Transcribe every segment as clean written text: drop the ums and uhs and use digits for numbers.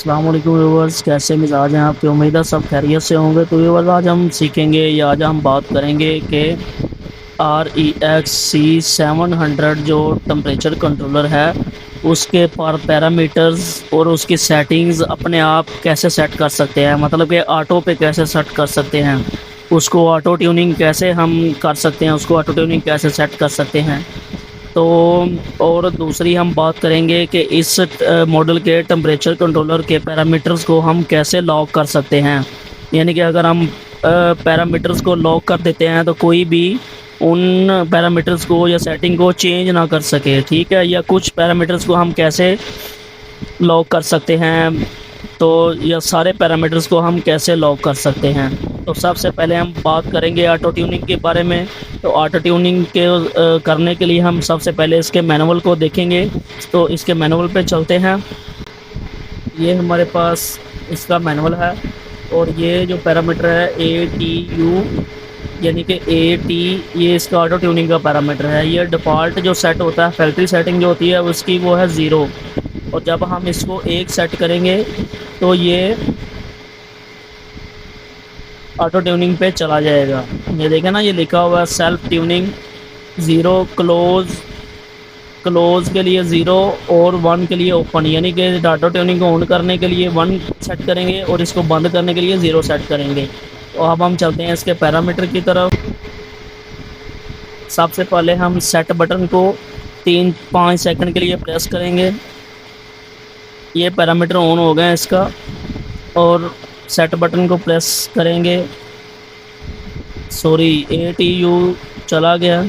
अस्सलाम वालेकुम व्यूअर्स, कैसे मिजाज हैं आपके। उम्मीद है सब खैरियत से होंगे। तो व्यूअर्स, आज हम सीखेंगे या आज हम बात करेंगे कि REXC700 जो टेम्परेचर कंट्रोलर है उसके पर पैरामीटर्स और उसकी सेटिंग्स अपने आप कैसे सेट कर सकते हैं, मतलब कि ऑटो पे कैसे सेट कर सकते हैं, उसको ऑटो ट्यूनिंग कैसे हम कर सकते हैं, उसको ऑटो ट्यूनिंग कैसे सेट कर सकते हैं। तो और दूसरी हम बात करेंगे कि इस मॉडल के टेम्परेचर कंट्रोलर के पैरामीटर्स को हम कैसे लॉक कर सकते हैं। यानी कि अगर हम पैरामीटर्स को लॉक कर देते हैं तो कोई भी उन पैरामीटर्स को या सेटिंग को चेंज ना कर सके, ठीक है। या कुछ पैरामीटर्स को हम कैसे लॉक कर सकते हैं, तो यह सारे पैरामीटर्स को हम कैसे लॉक कर सकते हैं। तो सबसे पहले हम बात करेंगे ऑटो ट्यूनिंग के बारे में। तो ऑटो ट्यूनिंग के करने के लिए हम सबसे पहले इसके मैनुअल को देखेंगे। तो इसके मैनुअल पे चलते हैं। ये हमारे पास इसका मैनुअल है और ये जो पैरामीटर है ATU, यानी कि AT, ये इसका ऑटो ट्यूनिंग का पैरामीटर है। ये डिफ़ॉल्ट जो सेट होता है, फैक्ट्री सेटिंग जो होती है उसकी, वो है 0। और जब हम इसको 1 सेट करेंगे तो ये ऑटो ट्यूनिंग पे चला जाएगा। ये देखें ना, ये लिखा हुआ है सेल्फ ट्यूनिंग 0, क्लोज के लिए 0 और 1 के लिए ओपन। यानी कि ऑटो ट्यूनिंग को ऑन करने के लिए 1 सेट करेंगे और इसको बंद करने के लिए 0 सेट करेंगे। तो अब हम चलते हैं इसके पैरामीटर की तरफ। सबसे पहले हम सेट बटन को 3-5 सेकंड के लिए प्रेस करेंगे। ये पैरामीटर ऑन हो गया इसका, और सेट बटन को प्रेस करेंगे। सॉरी, ATU चला गया,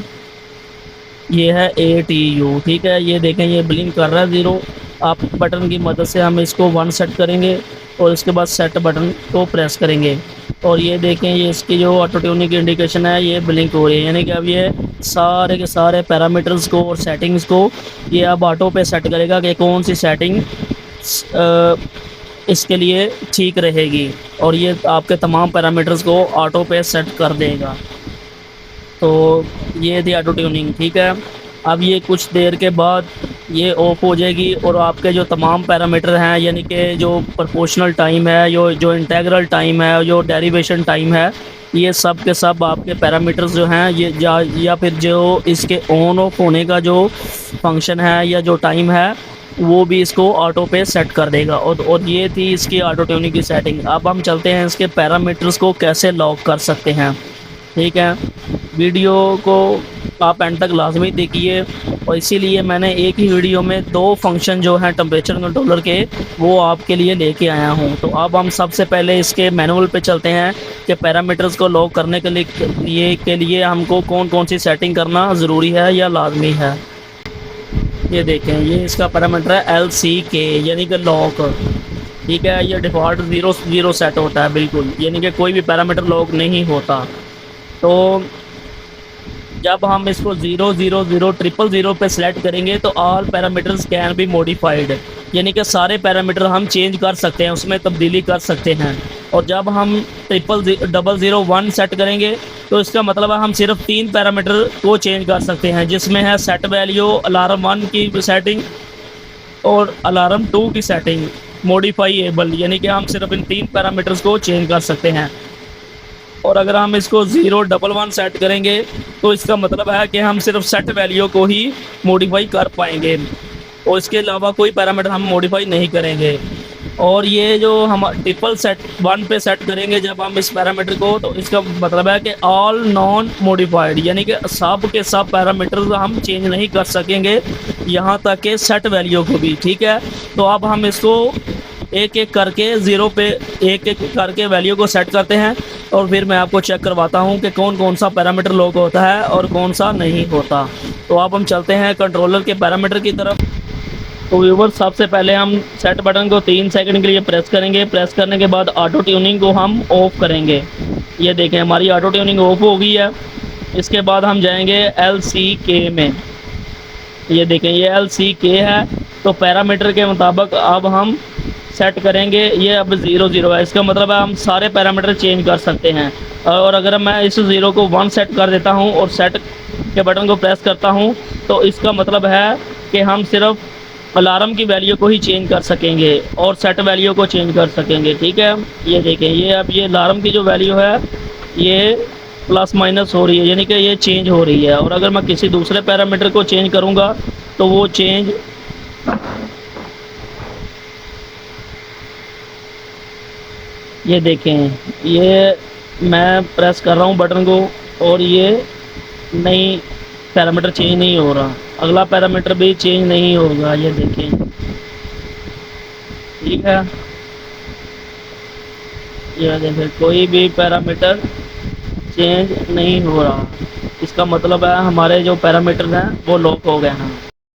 ये है ATU, ठीक है। ये देखें, ये ब्लिंक कर रहा है 0। आप बटन की मदद से हम इसको 1 सेट करेंगे और इसके बाद सेट बटन को प्रेस करेंगे। और ये देखें, ये इसकी जो ऑटो ट्यूनिंग की इंडिकेशन है ये ब्लिंक हो रही है। यानी कि अब ये सारे के सारे पैरामीटर्स को और सेटिंग्स को ये अब ऑटो पे सेट करेगा कि कौन सी सेटिंग इसके लिए ठीक रहेगी, और ये आपके तमाम पैरामीटर्स को ऑटो पे सेट कर देगा। तो ये थी ऑटो ट्यूनिंग, ठीक है। अब ये कुछ देर के बाद ये ऑफ हो जाएगी और आपके जो तमाम पैरामीटर हैं, यानी कि जो प्रोपोर्शनल टाइम है, जो इंटीग्रल टाइम है, जो डेरिवेशन टाइम है, ये सब के सब आपके पैरामीटर्स जो हैं ये या फिर जो इसके ऑन ऑफ होने का जो फंक्शन है या जो टाइम है, वो भी इसको ऑटो पे सेट कर देगा। और ये थी इसकी ऑटो ट्यूनिंग की सेटिंग। अब हम चलते हैं इसके पैरामीटर्स को कैसे लॉक कर सकते हैं, ठीक है। वीडियो को आप एंड तक लाजमी देखिए, और इसीलिए मैंने एक ही वीडियो में 2 फंक्शन जो हैं टेम्परेचर कंट्रोलर के, वो आपके लिए लेके आया हूँ। तो अब हम सबसे पहले इसके मैनुअल पे चलते हैं कि पैरामीटर्स को लॉक करने के लिए हमको कौन कौन सी सेटिंग करना ज़रूरी है या लाजमी है। ये देखें, ये इसका पैरामीटर है LCK, यानी कि लॉक, ठीक है। ये डिफ़ॉल्ट 0 सेट होता है बिल्कुल, यानी कि कोई भी पैरामीटर लॉक नहीं होता। तो जब हम इसको 00000 पे सेलेक्ट करेंगे तो all parameters can be modified, यानी कि सारे पैरामीटर हम चेंज कर सकते हैं, उसमें तब्दीली कर सकते हैं। और जब हम 00001 सेट करेंगे तो इसका मतलब है हम सिर्फ 3 पैरामीटर को चेंज कर सकते हैं, जिसमें है सेट वैल्यू, अलार्म 1 की सेटिंग और अलार्म 2 की सेटिंग मॉडिफाइएबल, यानी कि हम सिर्फ इन 3 पैरामीटर्स को चेंज कर सकते हैं। और अगर हम इसको 011 सेट करेंगे तो इसका मतलब है कि हम सिर्फ सेट वैल्यू को ही मॉडिफाई कर पाएंगे, और इसके अलावा कोई पैरामीटर हम मॉडिफाई नहीं करेंगे। और ये जो हम 1 पे सेट करेंगे जब हम इस पैरामीटर को, तो इसका मतलब है कि ऑल नॉन मॉडिफाइड, यानी कि सब के सब पैरामीटर्स हम चेंज नहीं कर सकेंगे, यहाँ तक कि सेट वैल्यू को भी, ठीक है। तो अब हम इसको एक एक करके 0 पे एक एक करके वैल्यू को सेट करते हैं, और फिर मैं आपको चेक करवाता हूं कि कौन कौन सा पैरामीटर लॉक होता है और कौन सा नहीं होता। तो अब हम चलते हैं कंट्रोलर के पैरामीटर की तरफ। तो व्यूवर, सबसे पहले हम सेट बटन को 3 सेकंड के लिए प्रेस करेंगे। प्रेस करने के बाद ऑटो ट्यूनिंग को हम ऑफ़ करेंगे। ये देखें, हमारी ऑटो ट्यूनिंग ऑफ हो गई है। इसके बाद हम जाएंगे LCK में। ये देखें, ये LCK है। तो पैरामीटर के मुताबिक अब हम सेट करेंगे, ये अब 0 है, इसका मतलब है हम सारे पैरामीटर चेंज कर सकते हैं। और अगर मैं इस 0 को 1 सेट कर देता हूं और सेट के बटन को प्रेस करता हूं, तो इसका मतलब है कि हम सिर्फ अलार्म की वैल्यू को ही चेंज कर सकेंगे और सेट वैल्यू को चेंज कर सकेंगे। ठीक है, ये देखें, ये अब ये अलार्म की जो वैल्यू है ये प्लस माइनस हो रही है, यानी कि ये चेंज हो रही है। और अगर मैं किसी दूसरे पैरामीटर को चेंज करूँगा तो वो चेंज ये देखें, ये मैं प्रेस कर रहा हूँ बटन को और ये नहीं, पैरामीटर चेंज नहीं हो रहा, अगला पैरामीटर भी चेंज नहीं होगा, ये देखें। ठीक है, ये देखें कोई भी पैरामीटर चेंज नहीं हो रहा, इसका मतलब है हमारे जो पैरामीटर हैं वो लॉक हो गए हैं।